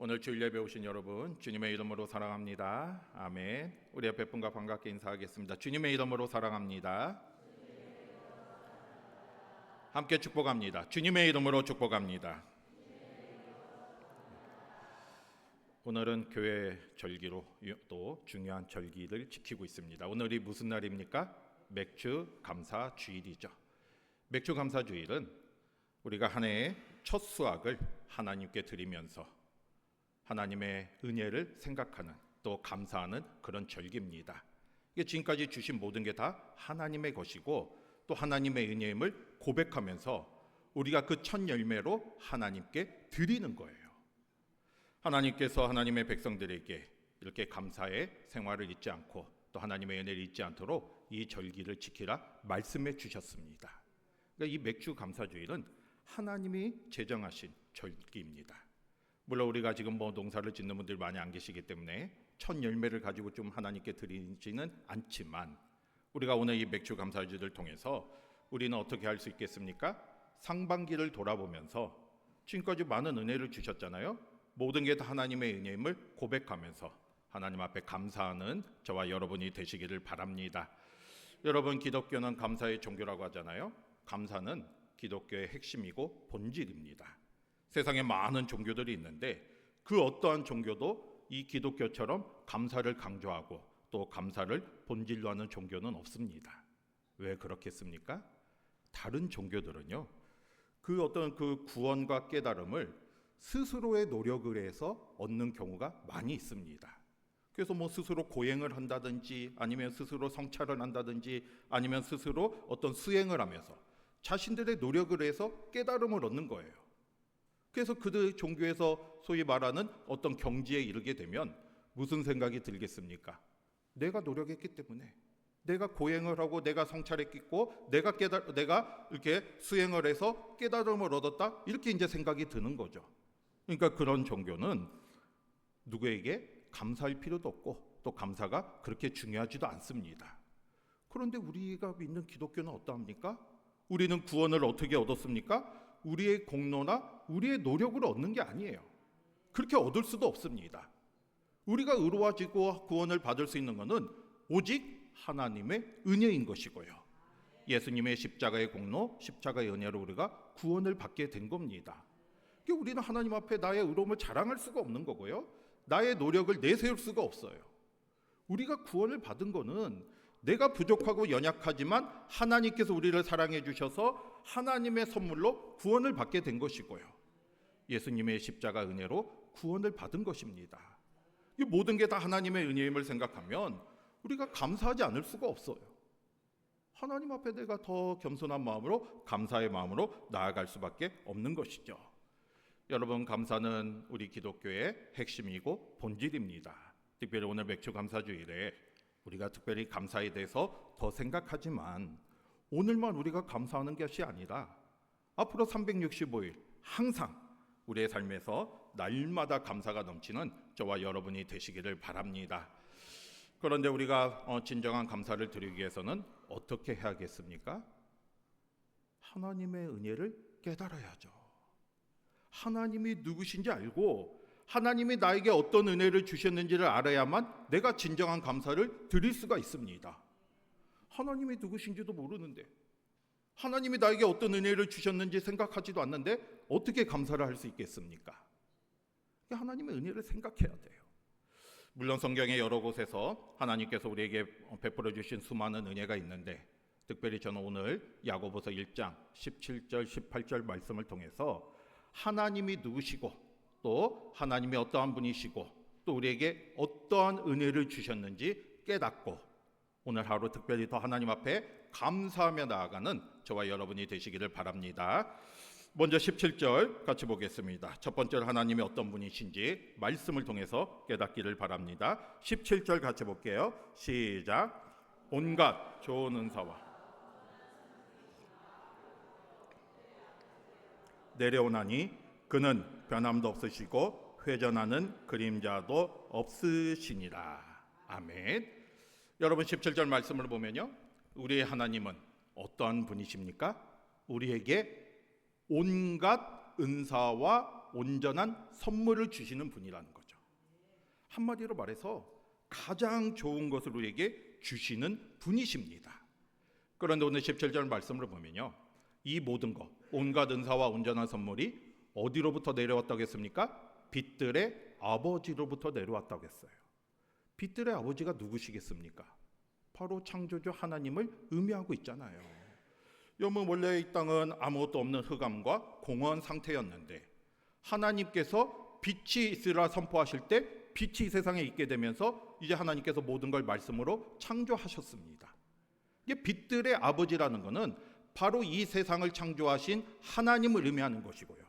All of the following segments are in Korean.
오늘 주일 예배 오신 여러분 주님의 이름으로 사랑합니다. 아멘. 우리 옆에 분과 반갑게 인사하겠습니다. 주님의 이름으로 사랑합니다. 함께 축복합니다. 주님의 이름으로 축복합니다. 오늘은 교회 절기로 또 중요한 절기를 지키고 있습니다. 오늘이 무슨 날입니까? 맥주 감사 주일이죠. 맥주 감사 주일은 우리가 한 해의 첫 수확을 하나님께 드리면서 하나님의 은혜를 생각하는 또 감사하는 그런 절기입니다. 이게 지금까지 주신 모든 게 다 하나님의 것이고 또 하나님의 은혜임을 고백하면서 우리가 그 첫 열매로 하나님께 드리는 거예요. 하나님께서 하나님의 백성들에게 이렇게 감사의 생활을 잊지 않고 또 하나님의 은혜를 잊지 않도록 이 절기를 지키라 말씀해 주셨습니다. 그러니까 이 맥주 감사주일은 하나님이 제정하신 절기입니다. 물론 우리가 지금 농사를 짓는 분들 많이 안 계시기 때문에 첫 열매를 가지고 좀 하나님께 드리지는 않지만 우리가 오늘 이 맥주 감사주일을 통해서 우리는 어떻게 할 수 있겠습니까? 상반기를 돌아보면서 지금까지 많은 은혜를 주셨잖아요. 모든 게 다 하나님의 은혜임을 고백하면서 하나님 앞에 감사하는 저와 여러분이 되시기를 바랍니다. 여러분, 기독교는 감사의 종교라고 하잖아요. 감사는 기독교의 핵심이고 본질입니다. 세상에 많은 종교들이 있는데 그 어떠한 종교도 이 기독교처럼 감사를 강조하고 또 감사를 본질로 하는 종교는 없습니다. 왜 그렇겠습니까? 다른 종교들은요, 그 어떤 그 구원과 깨달음을 스스로의 노력을 해서 얻는 경우가 많이 있습니다. 그래서 스스로 고행을 한다든지 아니면 스스로 성찰을 한다든지 아니면 스스로 어떤 수행을 하면서 자신들의 노력을 해서 깨달음을 얻는 거예요. 그래서 그들 종교에서 소위 말하는 어떤 경지에 이르게 되면 무슨 생각이 들겠습니까? 내가 노력했기 때문에, 내가 고행을 하고 내가 성찰했고 내가 이렇게 수행을 해서 깨달음을 얻었다, 이렇게 이제 생각이 드는 거죠. 그러니까 그런 종교는 누구에게 감사할 필요도 없고 또 감사가 그렇게 중요하지도 않습니다. 그런데 우리가 믿는 기독교는 어떠합니까? 우리는 구원을 어떻게 얻었습니까? 우리의 공로나 우리의 노력으로 얻는 게 아니에요. 그렇게 얻을 수도 없습니다. 우리가 의로워지고 구원을 받을 수 있는 것은 오직 하나님의 은혜인 것이고요. 예수님의 십자가의 공로, 십자가의 은혜로 우리가 구원을 받게 된 겁니다. 우리는 하나님 앞에 나의 의로움을 자랑할 수가 없는 거고요. 나의 노력을 내세울 수가 없어요. 우리가 구원을 받은 거는 내가 부족하고 연약하지만 하나님께서 우리를 사랑해 주셔서 하나님의 선물로 구원을 받게 된 것이고요. 예수님의 십자가 은혜로 구원을 받은 것입니다. 이 모든 게 다 하나님의 은혜임을 생각하면 우리가 감사하지 않을 수가 없어요. 하나님 앞에 내가 더 겸손한 마음으로 감사의 마음으로 나아갈 수밖에 없는 것이죠. 여러분, 감사는 우리 기독교의 핵심이고 본질입니다. 특별히 오늘 맥주 감사주일에 우리가 특별히 감사에 대해서 더 생각하지만 오늘만 우리가 감사하는 것이 아니라 앞으로 365일 항상 우리의 삶에서 날마다 감사가 넘치는 저와 여러분이 되시기를 바랍니다. 그런데 우리가 진정한 감사를 드리기 위해서는 어떻게 해야겠습니까? 하나님의 은혜를 깨달아야죠. 하나님이 누구신지 알고 하나님이 나에게 어떤 은혜를 주셨는지를 알아야만 내가 진정한 감사를 드릴 수가 있습니다. 하나님이 누구신지도 모르는데, 하나님이 나에게 어떤 은혜를 주셨는지 생각하지도 않는데 어떻게 감사를 할 수 있겠습니까? 하나님의 은혜를 생각해야 돼요. 물론 성경의 여러 곳에서 하나님께서 우리에게 베풀어 주신 수많은 은혜가 있는데 특별히 저는 오늘 야고보서 1장 17절 18절 말씀을 통해서 하나님이 누구시고 또 하나님이 어떠한 분이시고 또 우리에게 어떠한 은혜를 주셨는지 깨닫고 오늘 하루 특별히 더 하나님 앞에 감사하며 나아가는 저와 여러분이 되시기를 바랍니다. 먼저 17절 같이 보겠습니다. 첫 번째로 하나님이 어떤 분이신지 말씀을 통해서 깨닫기를 바랍니다. 17절 같이 볼게요. 시작. 온갖 좋은 은사와 내려오나니 그는 변함도 없으시고 회전하는 그림자도 없으시니라. 아멘. 여러분, 17절 말씀을 보면요, 우리의 하나님은 어떠한 분이십니까? 우리에게 온갖 은사와 온전한 선물을 주시는 분이라는 거죠. 한마디로 말해서 가장 좋은 것을 우리에게 주시는 분이십니다. 그런데 오늘 17절 말씀을 보면요, 이 모든 것, 온갖 은사와 온전한 선물이 어디로부터 내려왔다고 했습니까? 빛들의 아버지로부터 내려왔다고 했어요. 빛들의 아버지가 누구시겠습니까? 바로 창조주 하나님을 의미하고 있잖아요. 여러분, 원래 이 땅은 아무것도 없는 흑암과 공허한 상태였는데 하나님께서 빛이 있으라 선포하실 때 빛이 이 세상에 있게 되면서 이제 하나님께서 모든 걸 말씀으로 창조하셨습니다. 이게 빛들의 아버지라는 것은 바로 이 세상을 창조하신 하나님을 의미하는 것이고요,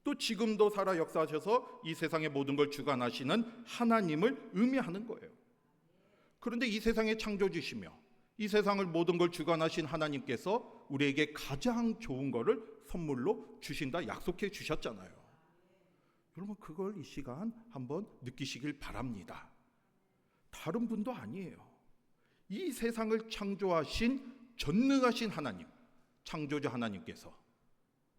또 지금도 살아 역사하셔서 이 세상의 모든 걸 주관하시는 하나님을 의미하는 거예요. 그런데 이 세상의 창조주시며 이 세상을 모든 걸 주관하신 하나님께서 우리에게 가장 좋은 거를 선물로 주신다 약속해 주셨잖아요. 여러분, 그걸 이 시간 한번 느끼시길 바랍니다. 다른 분도 아니에요. 이 세상을 창조하신 전능하신 하나님, 창조주 하나님께서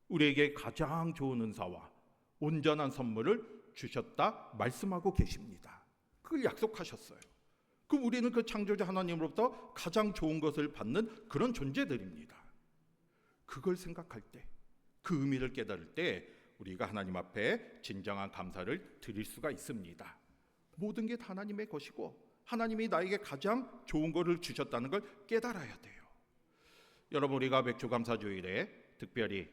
우리에게 가장 좋은 은사와 온전한 선물을 주셨다 말씀하고 계십니다. 그걸 약속하셨어요. 그럼 우리는 그 창조주 하나님으로부터 가장 좋은 것을 받는 그런 존재들입니다. 그걸 생각할 때, 그 의미를 깨달을 때 우리가 하나님 앞에 진정한 감사를 드릴 수가 있습니다. 모든 게 하나님의 것이고 하나님이 나에게 가장 좋은 것을 주셨다는 걸 깨달아야 돼요. 여러분, 우리가 맥주감사주일에 특별히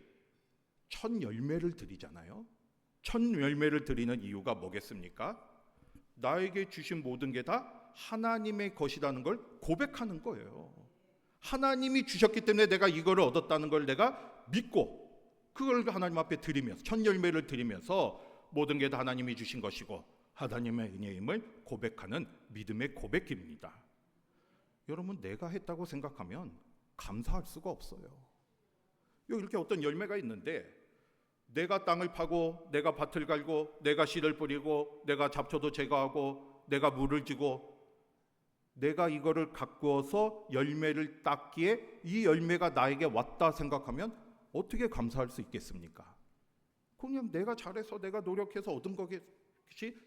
첫 열매를 드리잖아요. 첫 열매를 드리는 이유가 뭐겠습니까? 나에게 주신 모든 게 다 하나님의 것이라는 걸 고백하는 거예요. 하나님이 주셨기 때문에 내가 이거를 얻었다는 걸 내가 믿고 그걸 하나님 앞에 드리면서, 첫 열매를 드리면서 모든 게 다 하나님이 주신 것이고 하나님의 은혜임을 고백하는 믿음의 고백입니다. 여러분, 내가 했다고 생각하면 감사할 수가 없어요. 여기 이렇게 어떤 열매가 있는데 내가 땅을 파고 내가 밭을 갈고 내가 씨를 뿌리고 내가 잡초도 제거하고 내가 물을 주고 내가 이거를 가꾸어서 열매를 땄기에 이 열매가 나에게 왔다 생각하면 어떻게 감사할 수 있겠습니까? 그냥 내가 잘해서 내가 노력해서 얻은 것이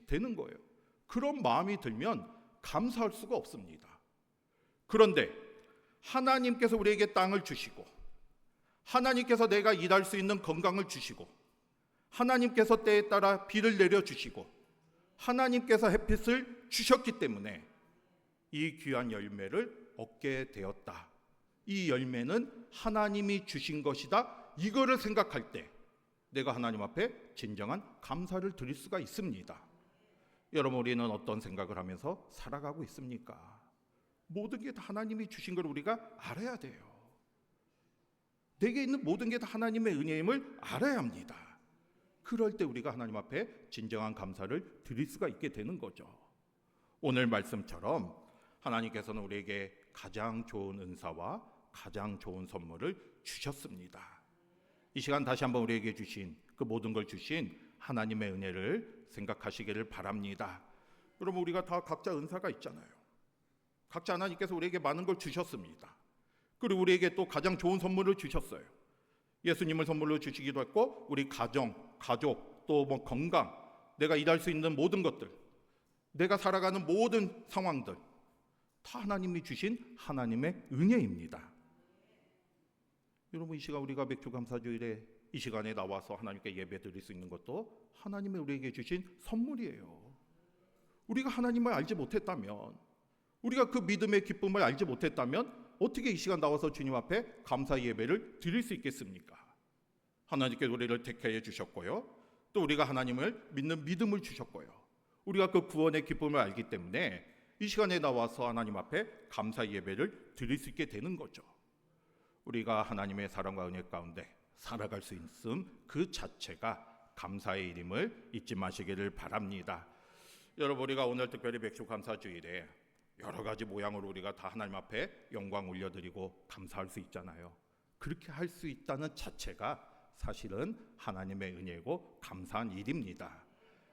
되는 거예요. 그런 마음이 들면 감사할 수가 없습니다. 그런데 하나님께서 우리에게 땅을 주시고 하나님께서 내가 일할 수 있는 건강을 주시고 하나님께서 때에 따라 비를 내려주시고 하나님께서 햇빛을 주셨기 때문에 이 귀한 열매를 얻게 되었다. 이 열매는 하나님이 주신 것이다. 이거를 생각할 때 내가 하나님 앞에 진정한 감사를 드릴 수가 있습니다. 여러분, 우리는 어떤 생각을 하면서 살아가고 있습니까? 모든 게 다 하나님이 주신 걸 우리가 알아야 돼요. 내게 있는 모든 게 다 하나님의 은혜임을 알아야 합니다. 그럴 때 우리가 하나님 앞에 진정한 감사를 드릴 수가 있게 되는 거죠. 오늘 말씀처럼 하나님께서는 우리에게 가장 좋은 은사와 가장 좋은 선물을 주셨습니다. 이 시간 다시 한번 우리에게 주신 그 모든 걸 주신 하나님의 은혜를 생각하시기를 바랍니다. 여러분, 우리가 다 각자 은사가 있잖아요. 각자 하나님께서 우리에게 많은 걸 주셨습니다. 그리고 우리에게 또 가장 좋은 선물을 주셨어요. 예수님을 선물로 주시기도 했고 우리 가정, 가족, 또 뭐 건강, 내가 일할 수 있는 모든 것들, 내가 살아가는 모든 상황들 다 하나님이 주신 하나님의 은혜입니다. 여러분, 이 시간 우리가 맥주감사주일에 이 시간에 나와서 하나님께 예배 드릴 수 있는 것도 하나님이 우리에게 주신 선물이에요. 우리가 하나님을 알지 못했다면, 우리가 그 믿음의 기쁨을 알지 못했다면 어떻게 이 시간 나와서 주님 앞에 감사 예배를 드릴 수 있겠습니까? 하나님께 우리를 택해 주셨고요, 또 우리가 하나님을 믿는 믿음을 주셨고요, 우리가 그 구원의 기쁨을 알기 때문에 이 시간에 나와서 하나님 앞에 감사 예배를 드릴 수 있게 되는 거죠. 우리가 하나님의 사랑과 은혜 가운데 살아갈 수 있음 그 자체가 감사의 일임을 잊지 마시기를 바랍니다. 여러분, 우리가 오늘 특별히 맥주감사주일에 여러 가지 모양으로 우리가 다 하나님 앞에 영광 올려드리고 감사할 수 있잖아요. 그렇게 할 수 있다는 자체가 사실은 하나님의 은혜고 감사한 일입니다.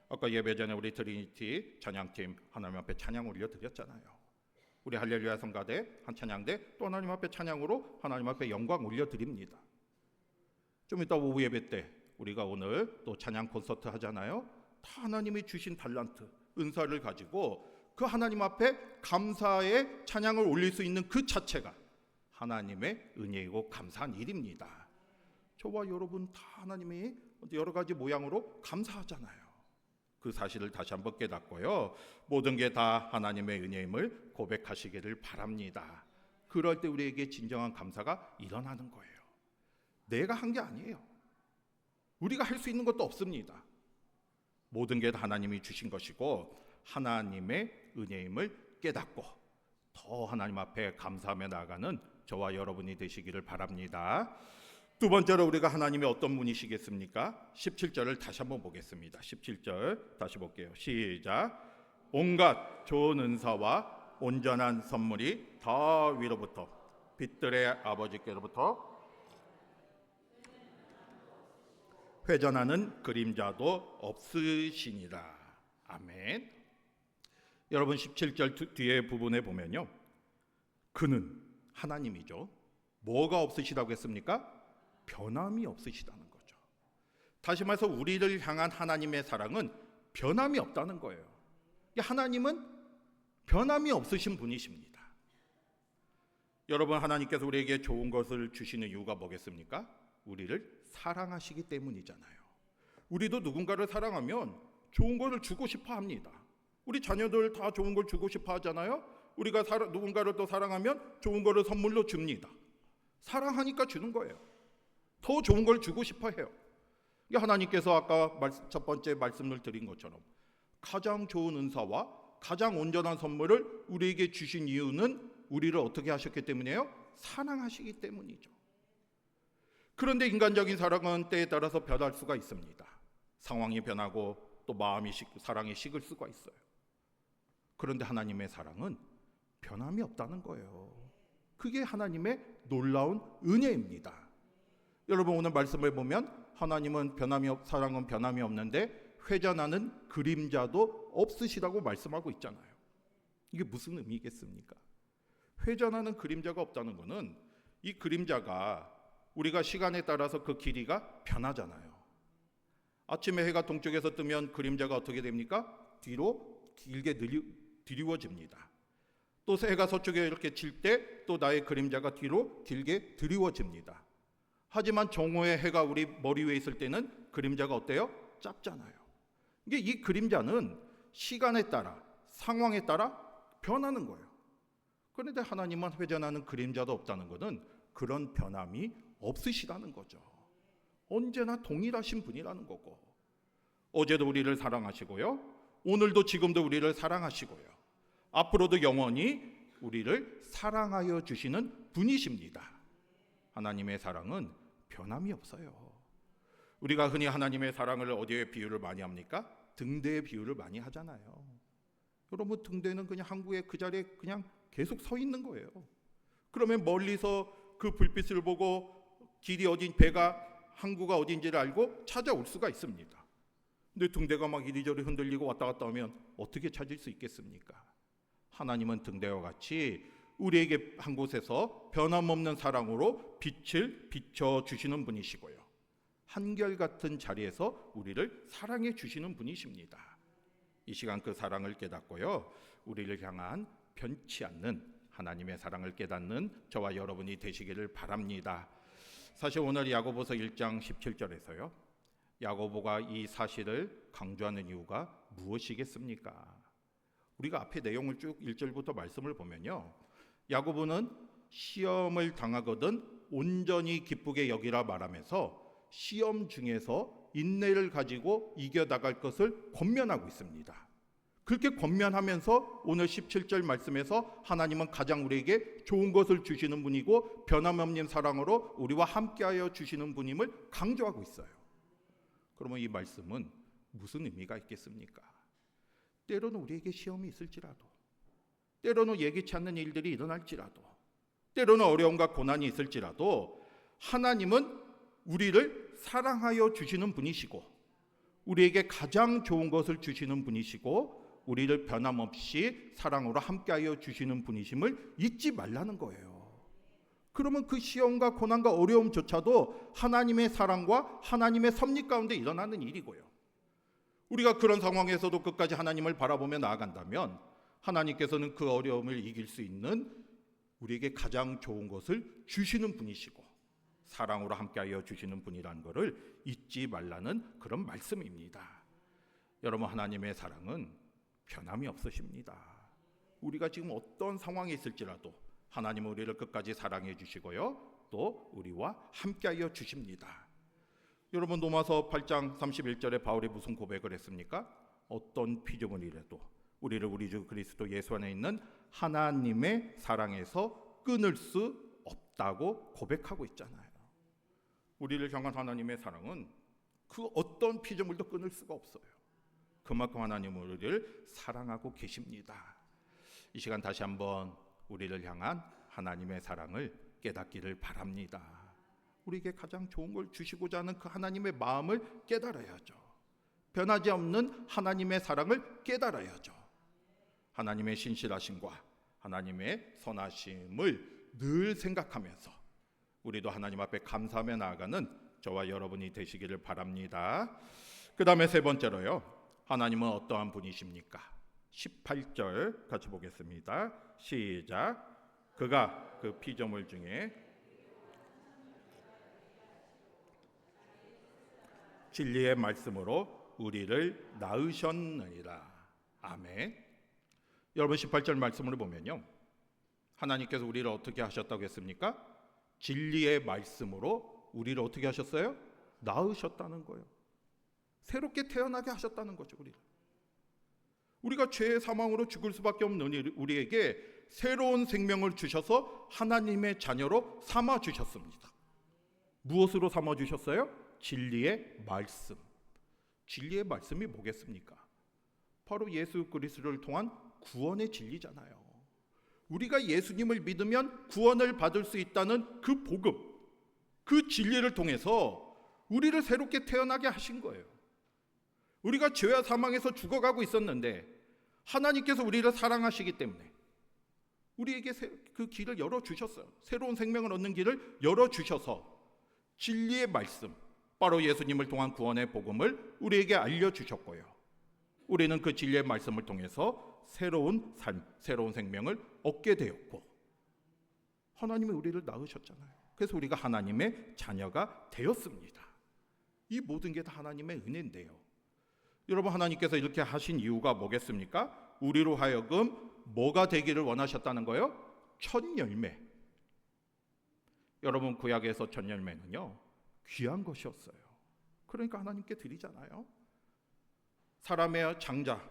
아까 예배 전에 우리 트리니티 찬양팀 하나님 앞에 찬양 올려드렸잖아요. 우리 할렐루야 성가대 한 찬양대 또 하나님 앞에 찬양으로 하나님 앞에 영광 올려드립니다. 좀 이따 오후 예배 때 우리가 오늘 또 찬양 콘서트 하잖아요. 다 하나님이 주신 달란트, 은사를 가지고 그 하나님 앞에 감사의 찬양을 올릴 수 있는 그 자체가 하나님의 은혜이고 감사한 일입니다. 저와 여러분 다 하나님이 여러 가지 모양으로 감사하잖아요. 그 사실을 다시 한번 깨닫고요. 모든 게 다 하나님의 은혜임을 고백하시기를 바랍니다. 그럴 때 우리에게 진정한 감사가 일어나는 거예요. 내가 한 게 아니에요. 우리가 할 수 있는 것도 없습니다. 모든 게 다 하나님이 주신 것이고 하나님의 은혜임을 깨닫고 더 하나님 앞에 감사하며 나아가는 저와 여러분이 되시기를 바랍니다. 두 번째로 우리가 하나님의 어떤 분이시겠습니까? 17절을 다시 한번 보겠습니다. 17절 다시 볼게요. 시작. 온갖 좋은 은사와 온전한 선물이 다 위로부터 빛들의 아버지께로부터 회전하는 그림자도 없으시니라. 아멘. 여러분 17절 뒤에 부분에 보면요, 그는 하나님이죠. 뭐가 없으시다고 했습니까? 변함이 없으시다는 거죠. 다시 말해서 우리를 향한 하나님의 사랑은 변함이 없다는 거예요. 하나님은 변함이 없으신 분이십니다. 여러분, 하나님께서 우리에게 좋은 것을 주시는 이유가 뭐겠습니까? 우리를 사랑하시기 때문이잖아요. 우리도 누군가를 사랑하면 좋은 것을 주고 싶어 합니다. 우리 자녀들 다 좋은 걸 주고 싶어 하잖아요. 우리가 누군가를 또 사랑하면 좋은 거를 선물로 줍니다. 사랑하니까 주는 거예요. 더 좋은 걸 주고 싶어 해요. 하나님께서 아까 첫 번째 말씀을 드린 것처럼 가장 좋은 은사와 가장 온전한 선물을 우리에게 주신 이유는 우리를 어떻게 하셨기 때문이에요? 사랑하시기 때문이죠. 그런데 인간적인 사랑은 때에 따라서 변할 수가 있습니다. 상황이 변하고 또 사랑이 식을 수가 있어요. 그런데 하나님의 사랑은 변함이 없다는 거예요. 그게 하나님의 놀라운 은혜입니다. 여러분, 오늘 말씀을 보면 하나님은 사랑은 변함이 없는데 회전하는 그림자도 없으시다고 말씀하고 있잖아요. 이게 무슨 의미겠습니까? 회전하는 그림자가 없다는 것은 이 그림자가 우리가 시간에 따라서 그 길이가 변하잖아요. 아침에 해가 동쪽에서 뜨면 그림자가 어떻게 됩니까? 뒤로 길게 드리워집니다. 또 해가 서쪽에 이렇게 질 때 또 나의 그림자가 뒤로 길게 드리워집니다. 하지만 정오의 해가 우리 머리 위에 있을 때는 그림자가 어때요? 짧잖아요. 이게 이 그림자는 시간에 따라 상황에 따라 변하는 거예요. 그런데 하나님은 회전하는 그림자도 없다는 것은 그런 변함이 없으시다는 거죠. 언제나 동일하신 분이라는 거고, 어제도 우리를 사랑하시고요, 오늘도 지금도 우리를 사랑하시고요, 앞으로도 영원히 우리를 사랑하여 주시는 분이십니다. 하나님의 사랑은 변함이 없어요. 우리가 흔히 하나님의 사랑을 어디에 비유를 많이 합니까? 등대에 비유를 많이 하잖아요. 여러분, 등대는 그냥 항구에 그 자리에 그냥 계속 서 있는 거예요. 그러면 멀리서 그 불빛을 보고 길이 어딘 배가 항구가 어딘지를 알고 찾아올 수가 있습니다. 근데 등대가 막 이리저리 흔들리고 왔다 갔다 하면 어떻게 찾을 수 있겠습니까? 하나님은 등대와 같이 우리에게 한 곳에서 변함없는 사랑으로 빛을 비춰주시는 분이시고요, 한결같은 자리에서 우리를 사랑해 주시는 분이십니다. 이 시간 그 사랑을 깨닫고요, 우리를 향한 변치 않는 하나님의 사랑을 깨닫는 저와 여러분이 되시기를 바랍니다. 사실 오늘 야고보서 1장 17절에서요, 야고보가 이 사실을 강조하는 이유가 무엇이겠습니까? 우리가 앞에 내용을 쭉 1절부터 말씀을 보면요, 야고보는 시험을 당하거든 온전히 기쁘게 여기라 말하면서 시험 중에서 인내를 가지고 이겨나갈 것을 권면하고 있습니다. 그렇게 권면하면서 오늘 17절 말씀에서 하나님은 가장 우리에게 좋은 것을 주시는 분이고 변함없는 사랑으로 우리와 함께하여 주시는 분임을 강조하고 있어요. 그러면 이 말씀은 무슨 의미가 있겠습니까? 때로는 우리에게 시험이 있을지라도, 때로는 예기치 않는 일들이 일어날지라도, 때로는 어려움과 고난이 있을지라도 하나님은 우리를 사랑하여 주시는 분이시고 우리에게 가장 좋은 것을 주시는 분이시고 우리를 변함없이 사랑으로 함께하여 주시는 분이심을 잊지 말라는 거예요. 그러면 그 시험과 고난과 어려움조차도 하나님의 사랑과 하나님의 섭리 가운데 일어나는 일이고요. 우리가 그런 상황에서도 끝까지 하나님을 바라보며 나아간다면 하나님께서는 그 어려움을 이길 수 있는 우리에게 가장 좋은 것을 주시는 분이시고 사랑으로 함께하여 주시는 분이라는 것을 잊지 말라는 그런 말씀입니다. 여러분, 하나님의 사랑은 변함이 없으십니다. 우리가 지금 어떤 상황에 있을지라도 하나님은 우리를 끝까지 사랑해 주시고요, 또 우리와 함께하여 주십니다. 여러분, 로마서 8장 31절에 바울이 무슨 고백을 했습니까? 어떤 피조물이라도 우리를 우리 주 그리스도 예수 안에 있는 하나님의 사랑에서 끊을 수 없다고 고백하고 있잖아요. 우리를 향한 하나님의 사랑은 그 어떤 피조물도 끊을 수가 없어요. 그만큼 하나님은 우리를 사랑하고 계십니다. 이 시간 다시 한번 우리를 향한 하나님의 사랑을 깨닫기를 바랍니다. 우리에게 가장 좋은 걸 주시고자 하는 그 하나님의 마음을 깨달아야죠. 변하지 없는 하나님의 사랑을 깨달아야죠. 하나님의 신실하심과 하나님의 선하심을 늘 생각하면서 우리도 하나님 앞에 감사하며 나아가는 저와 여러분이 되시기를 바랍니다. 그 다음에 세 번째로요, 하나님은 어떠한 분이십니까? 18절 같이 보겠습니다. 시작. 그가 그 피조물 중에 진리의 말씀으로 우리를 낳으셨느니라. 아멘. 여러분, 18절 말씀을 보면요, 하나님께서 우리를 어떻게 하셨다고 했습니까? 진리의 말씀으로 우리를 어떻게 하셨어요? 낳으셨다는 거예요. 새롭게 태어나게 하셨다는 거죠. 우리가 죄의 사망으로 죽을 수밖에 없는 우리에게 새로운 생명을 주셔서 하나님의 자녀로 삼아 주셨습니다. 무엇으로 삼아 주셨어요? 진리의 말씀. 진리의 말씀이 뭐겠습니까? 바로 예수 그리스도를 통한 구원의 진리잖아요. 우리가 예수님을 믿으면 구원을 받을 수 있다는 그 복음, 그 진리를 통해서 우리를 새롭게 태어나게 하신 거예요. 우리가 죄와 사망에서 죽어가고 있었는데 하나님께서 우리를 사랑하시기 때문에 우리에게 그 길을 열어주셨어요. 새로운 생명을 얻는 길을 열어주셔서 진리의 말씀, 바로 예수님을 통한 구원의 복음을 우리에게 알려주셨고요, 우리는 그 진리의 말씀을 통해서 새로운 삶, 새로운 생명을 얻게 되었고, 하나님이 우리를 낳으셨잖아요. 그래서 우리가 하나님의 자녀가 되었습니다. 이 모든 게 다 하나님의 은혜인데요, 여러분, 하나님께서 이렇게 하신 이유가 뭐겠습니까? 우리로 하여금 뭐가 되기를 원하셨다는 거예요? 첫 열매. 여러분, 구약에서 첫 열매는요, 귀한 것이었어요. 그러니까 하나님께 드리잖아요. 사람의 장자,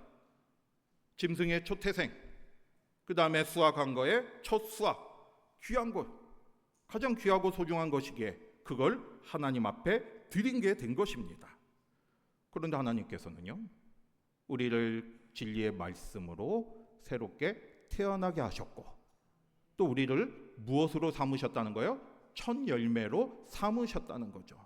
짐승의 초태생, 그 다음에 수확한 거에 첫 수확, 귀한 것, 가장 귀하고 소중한 것이기에 그걸 하나님 앞에 드린 게 된 것입니다. 그런데 하나님께서는요, 우리를 진리의 말씀으로 새롭게 태어나게 하셨고, 또 우리를 무엇으로 삼으셨다는 거예요? 첫 열매로 삼으셨다는 거죠.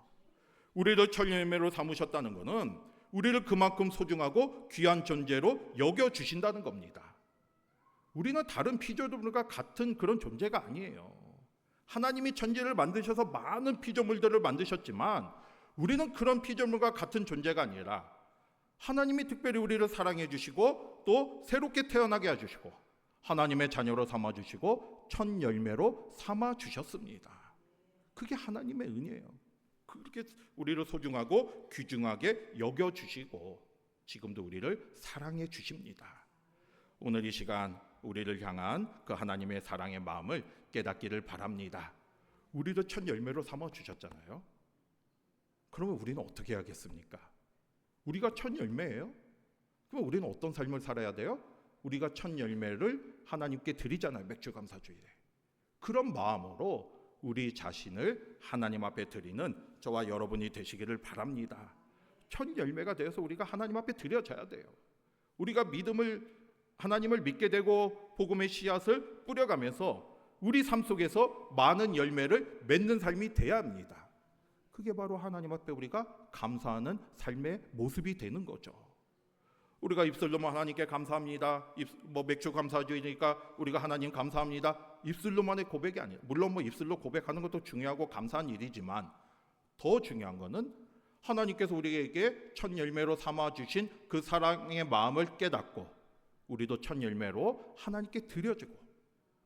우리를 첫 열매로 삼으셨다는 것은 우리를 그만큼 소중하고 귀한 존재로 여겨주신다는 겁니다. 우리는 다른 피조물과 같은 그런 존재가 아니에요. 하나님이 천지를 만드셔서 많은 피조물들을 만드셨지만 우리는 그런 피조물과 같은 존재가 아니라 하나님이 특별히 우리를 사랑해 주시고 또 새롭게 태어나게 해주시고 하나님의 자녀로 삼아주시고 첫 열매로 삼아주셨습니다. 그게 하나님의 은혜예요. 그렇게 우리를 소중하고 귀중하게 여겨주시고 지금도 우리를 사랑해 주십니다. 오늘 이 시간 우리를 향한 그 하나님의 사랑의 마음을 깨닫기를 바랍니다. 우리도 첫 열매로 삼아주셨잖아요. 그러면 우리는 어떻게 해야겠습니까? 우리가 첫 열매예요? 그럼 우리는 어떤 삶을 살아야 돼요? 우리가 첫 열매를 하나님께 드리잖아요. 맥주감사주일에. 그런 마음으로 우리 자신을 하나님 앞에 드리는 저와 여러분이 되시기를 바랍니다. 첫 열매가 되어서 우리가 하나님 앞에 드려져야 돼요. 우리가 하나님을 믿게 되고 복음의 씨앗을 뿌려가면서 우리 삶 속에서 많은 열매를 맺는 삶이 돼야 합니다. 그게 바로 하나님 앞에 우리가 감사하는 삶의 모습이 되는 거죠. 우리가 입술로만 하나님께 감사합니다. 맥주 감사주의니까 우리가 하나님 감사합니다. 입술로만의 고백이 아니에요. 물론 뭐 입술로 고백하는 것도 중요하고 감사한 일이지만 더 중요한 것은 하나님께서 우리에게 첫 열매로 삼아 주신 그 사랑의 마음을 깨닫고 우리도 첫 열매로 하나님께 드려주고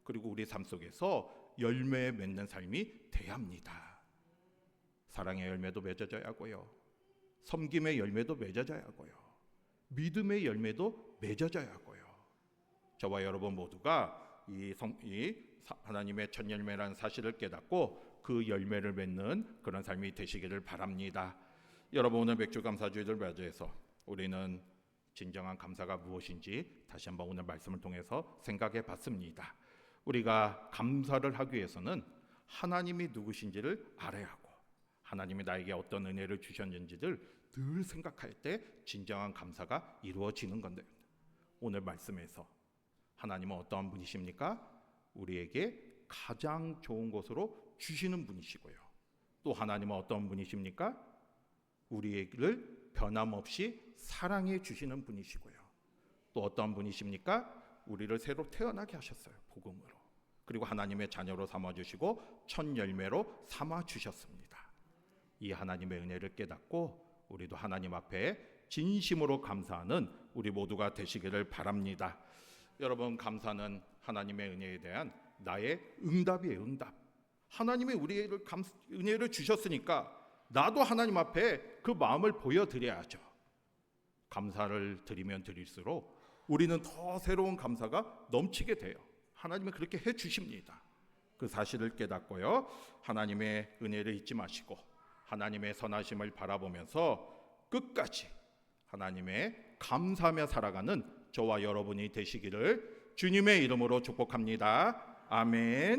그리고 우리 삶 속에서 열매 맺는 삶이 돼야 합니다. 사랑의 열매도 맺어져야 하고요. 섬김의 열매도 맺어져야 하고요. 믿음의 열매도 맺어져야 하고요. 저와 여러분 모두가 이 하나님의 첫 열매라는 사실을 깨닫고 그 열매를 맺는 그런 삶이 되시기를 바랍니다. 여러분 오늘 맥주 감사주의를 맞이해서 우리는 진정한 감사가 무엇인지 다시 한번 오늘 말씀을 통해서 생각해 봤습니다. 우리가 감사를 하기 위해서는 하나님이 누구신지를 알아야 하고 하나님이 나에게 어떤 은혜를 주셨는지를 늘 생각할 때 진정한 감사가 이루어지는 건데 오늘 말씀에서 하나님은 어떠한 분이십니까? 우리에게 가장 좋은 것으로 주시는 분이시고요. 또 하나님은 어떤 분이십니까? 우리를 변함없이 사랑해 주시는 분이시고요. 또 어떤 분이십니까? 우리를 새로 태어나게 하셨어요. 복음으로. 그리고 하나님의 자녀로 삼아주시고 첫 열매로 삼아주셨습니다. 이 하나님의 은혜를 깨닫고 우리도 하나님 앞에 진심으로 감사하는 우리 모두가 되시기를 바랍니다. 여러분 감사는 하나님의 은혜에 대한 나의 응답이에요. 응답. 하나님이 우리를 은혜를 주셨으니까 나도 하나님 앞에 그 마음을 보여드려야죠. 감사를 드리면 드릴수록 우리는 더 새로운 감사가 넘치게 돼요. 하나님은 그렇게 해주십니다. 그 사실을 깨닫고요. 하나님의 은혜를 잊지 마시고 하나님의 선하심을 바라보면서 끝까지 하나님의 감사하며 살아가는 저와 여러분이 되시기를 주님의 이름으로 축복합니다. 아멘.